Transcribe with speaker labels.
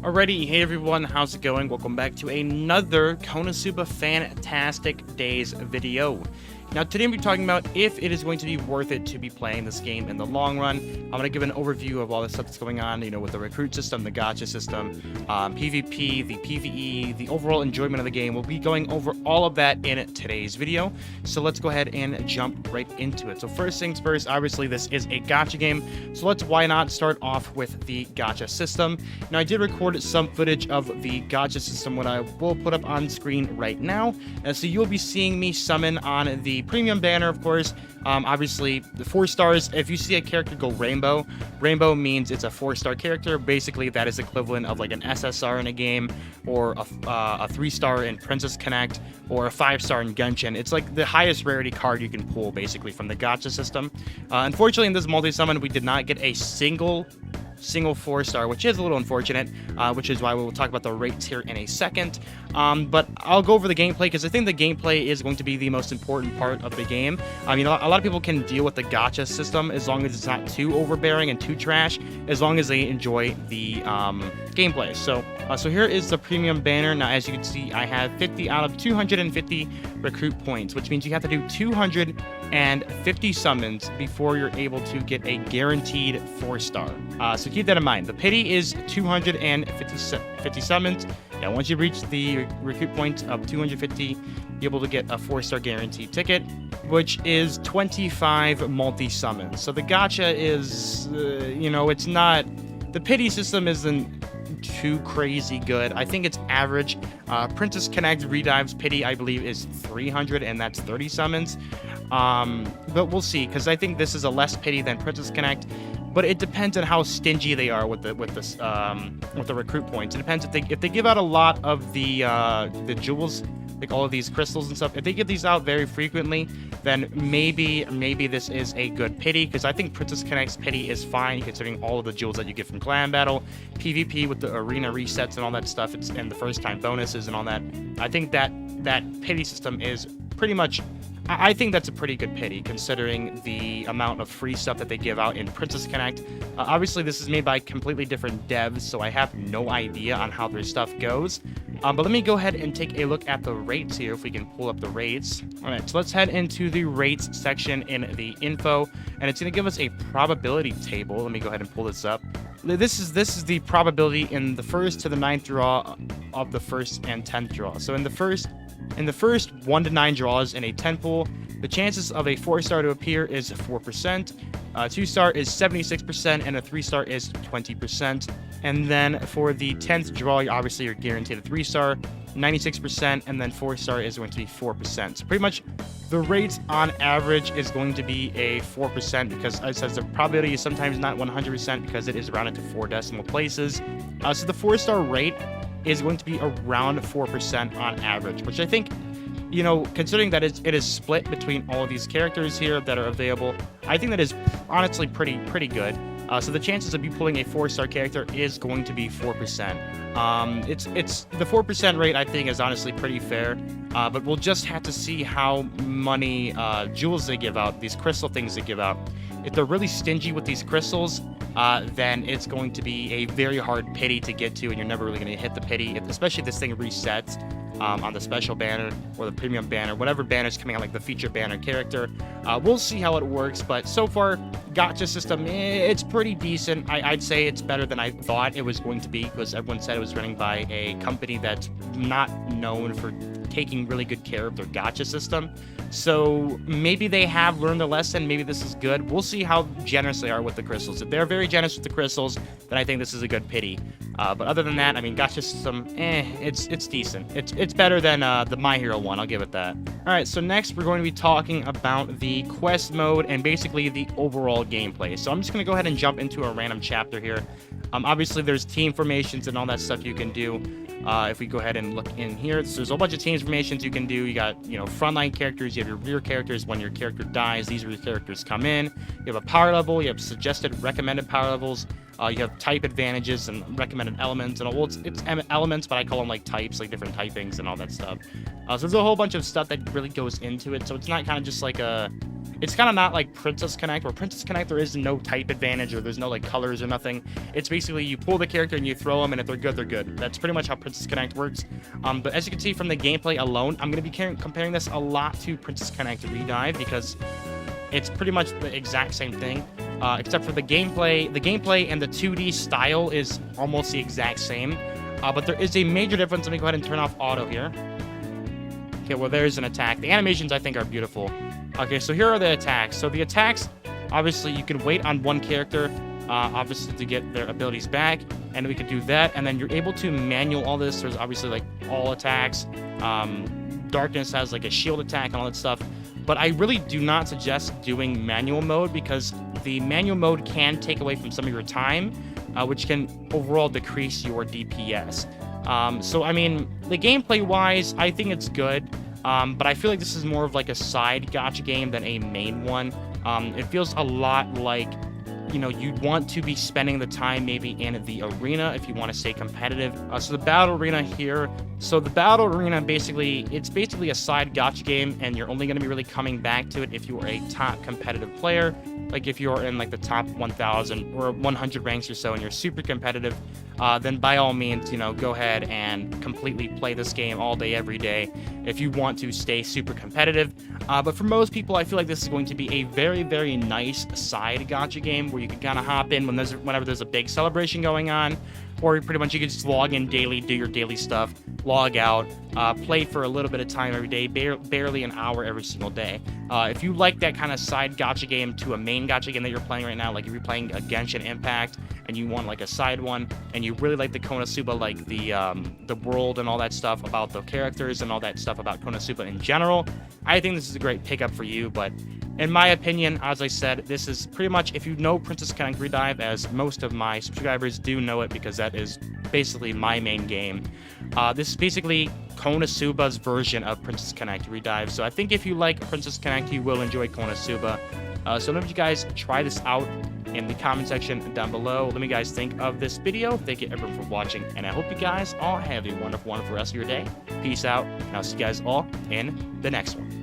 Speaker 1: Alrighty, hey everyone, how's it going? Welcome back to another KonoSuba Fantastic Days video. Now today we'll be talking about if it is going to be worth it to be playing this game in the long run. I'm going to give an overview of all the stuff that's going on, with the recruit system, the gacha system, PvP, the PvE, the overall enjoyment of the game. We'll be going over all of that in today's video. So let's go ahead and jump right into it. So first things first, obviously this is a gacha game. So why not start off with the gacha system. Now I did record some footage of the gacha system, what I will put up on screen right now. So you'll be seeing me summon on the premium banner, of course. Obviously the 4 stars. If you see a character go rainbow means it's a 4-star character. Basically that is equivalent of like an SSR in a game, or a 3-star in Princess Connect, or a 5-star in Genshin. It's like the highest rarity card you can pull basically from the gacha system. Unfortunately in this multi-summon we did not get a single 4-star, which is a little unfortunate, which is why we will talk about the rates here in a second. But I'll go over the gameplay because I think the gameplay is going to be the most important part of the game. I mean, a lot of people can deal with the gacha system as long as it's not too overbearing and too trash, as long as they enjoy the gameplay. So here is the premium banner. Now, as you can see, I have 50 out of 250 recruit points, which means you have to do 250 summons before you're able to get a guaranteed 4-star. So keep that in mind. The pity is 250 summons. Yeah, once you reach the recruit points of 250, you're able to get a 4-star guaranteed ticket, which is 25 multi-summons. So the gacha is, it's not... The pity system isn't too crazy good. I think it's average. Princess Connect Redive's pity, I believe, is 300, and that's 30 summons. But we'll see, because I think this is a less pity than Princess Connect. But it depends on how stingy they are with the recruit points. It depends if they give out a lot of the jewels, like all of these crystals and stuff. If they give these out very frequently, then maybe this is a good pity, because I think Princess Connect's pity is fine considering all of the jewels that you get from Clan Battle, PvP with the arena resets and all that stuff, and the first time bonuses and all that. I think that pity system is pretty much... I think that's a pretty good pity, considering the amount of free stuff that they give out in Princess Connect. Obviously, this is made by completely different devs, so I have no idea on how their stuff goes. But let me go ahead and take a look at the rates here, if we can pull up the rates. All right, so let's head into the rates section in the info, and it's going to give us a probability table. Let me go ahead and pull this up. This is the probability in the 1st to the 9th draw of the 1st and 10th draw. So in the first 1 to 9 draws in a 10 pool, the chances of a 4-star to appear is 4%, 2-star is 76%, and a 3-star is 20%. And then for the 10th draw, obviously you're guaranteed a 3-star, 96%, and then 4-star is going to be 4%. So pretty much the rate on average is going to be a 4%, because it says the probability is sometimes not 100% because it is rounded to 4 decimal places. So the 4-star rate is going to be around 4% on average, which I think, considering that it is split between all of these characters here that are available, I think that is honestly pretty good. So the chances of you pulling a 4-star character is going to be 4%. It's the 4% rate, I think, is honestly pretty fair. But we'll just have to see how many jewels they give out, these crystal things they give out. If they're really stingy with these crystals, then it's going to be a very hard pity to get to, and you're never really going to hit the pity, especially if this thing resets on the special banner or the premium banner, whatever banner's coming out, like the feature banner character. We'll see how it works, but so far, gacha system, it's pretty decent. I'd say it's better than I thought it was going to be, because everyone said it was running by a company that's not known for taking really good care of their gacha system. So maybe they have learned the lesson. Maybe this is good. We'll see how generous they are with the crystals. If they're very generous with the crystals, then I think this is a good pity. But other than that, I mean, gacha system, it's decent. It's better than the My Hero one. I'll give it that. All right, so next we're going to be talking about the quest mode and basically the overall gameplay. So I'm just going to go ahead and jump into a random chapter here. Obviously, there's team formations and all that stuff you can do. If we go ahead and look in here, so there's a bunch of team formations you can do. You got, frontline characters, you have your rear characters. When your character dies, these rear characters come in. You have a power level, you have suggested recommended power levels. You have type advantages and recommended elements, and it's elements, but I call them like types, like different typings and all that stuff. So there's a whole bunch of stuff that really goes into it. So it's not kind of just like a It's kind of not like Princess Connect, where Princess Connect there is no type advantage or there's no like colors or nothing. It's basically you pull the character and you throw them, and if they're good, they're good. That's pretty much how Princess Connect works. But as you can see from the gameplay alone, I'm going to be comparing this a lot to Princess Connect Redive because it's pretty much the exact same thing, except for the gameplay. The gameplay and the 2D style is almost the exact same, but there is a major difference. Let me go ahead and turn off auto here. Okay, well, there's an attack. The animations, I think, are beautiful. Okay, so here are the attacks. So the attacks, obviously, you can wait on one character, obviously, to get their abilities back, and we could do that, and then you're able to manual all this. There's obviously, like, all attacks. Darkness has, like, a shield attack and all that stuff. But I really do not suggest doing manual mode because the manual mode can take away from some of your time, which can overall decrease your DPS. So, I mean, the gameplay-wise, I think it's good, but I feel like this is more of like a side gacha game than a main one. It feels a lot like, you know, you'd want to be spending the time maybe in the arena if you want to stay competitive. So the battle arena here, it's basically a side gacha game, and you're only going to be really coming back to it if you are a top competitive player. Like if you're in like the top 1,000 or 100 ranks or so and you're super competitive, then by all means, you know, go ahead and completely play this game all day, every day if you want to stay super competitive. But for most people, I feel like this is going to be a very, very nice side gacha game where you can kind of hop in whenever there's a big celebration going on, or pretty much you can just log in daily, do your daily stuff, log out, play for a little bit of time every day, barely an hour every single day. If you like that kind of side gacha game to a main gacha game that you're playing right now, like if you're playing a Genshin Impact and you want like a side one, and you really like the KonoSuba, like the world and all that stuff about the characters and all that stuff about KonoSuba in general, I think this is a great pickup for you. But in my opinion, as I said, this is pretty much, if you know Princess Connect Redive, as most of my subscribers do know it because that is basically my main game, this is basically KonoSuba's version of Princess Connect Redive. So I think if you like Princess Connect, you will enjoy KonoSuba. So let me you guys try this out in the comment section down below. Let me guys think of this video. Thank you everyone for watching, and I hope you guys all have a wonderful, wonderful rest of your day. Peace out, and I'll see you guys all in the next one.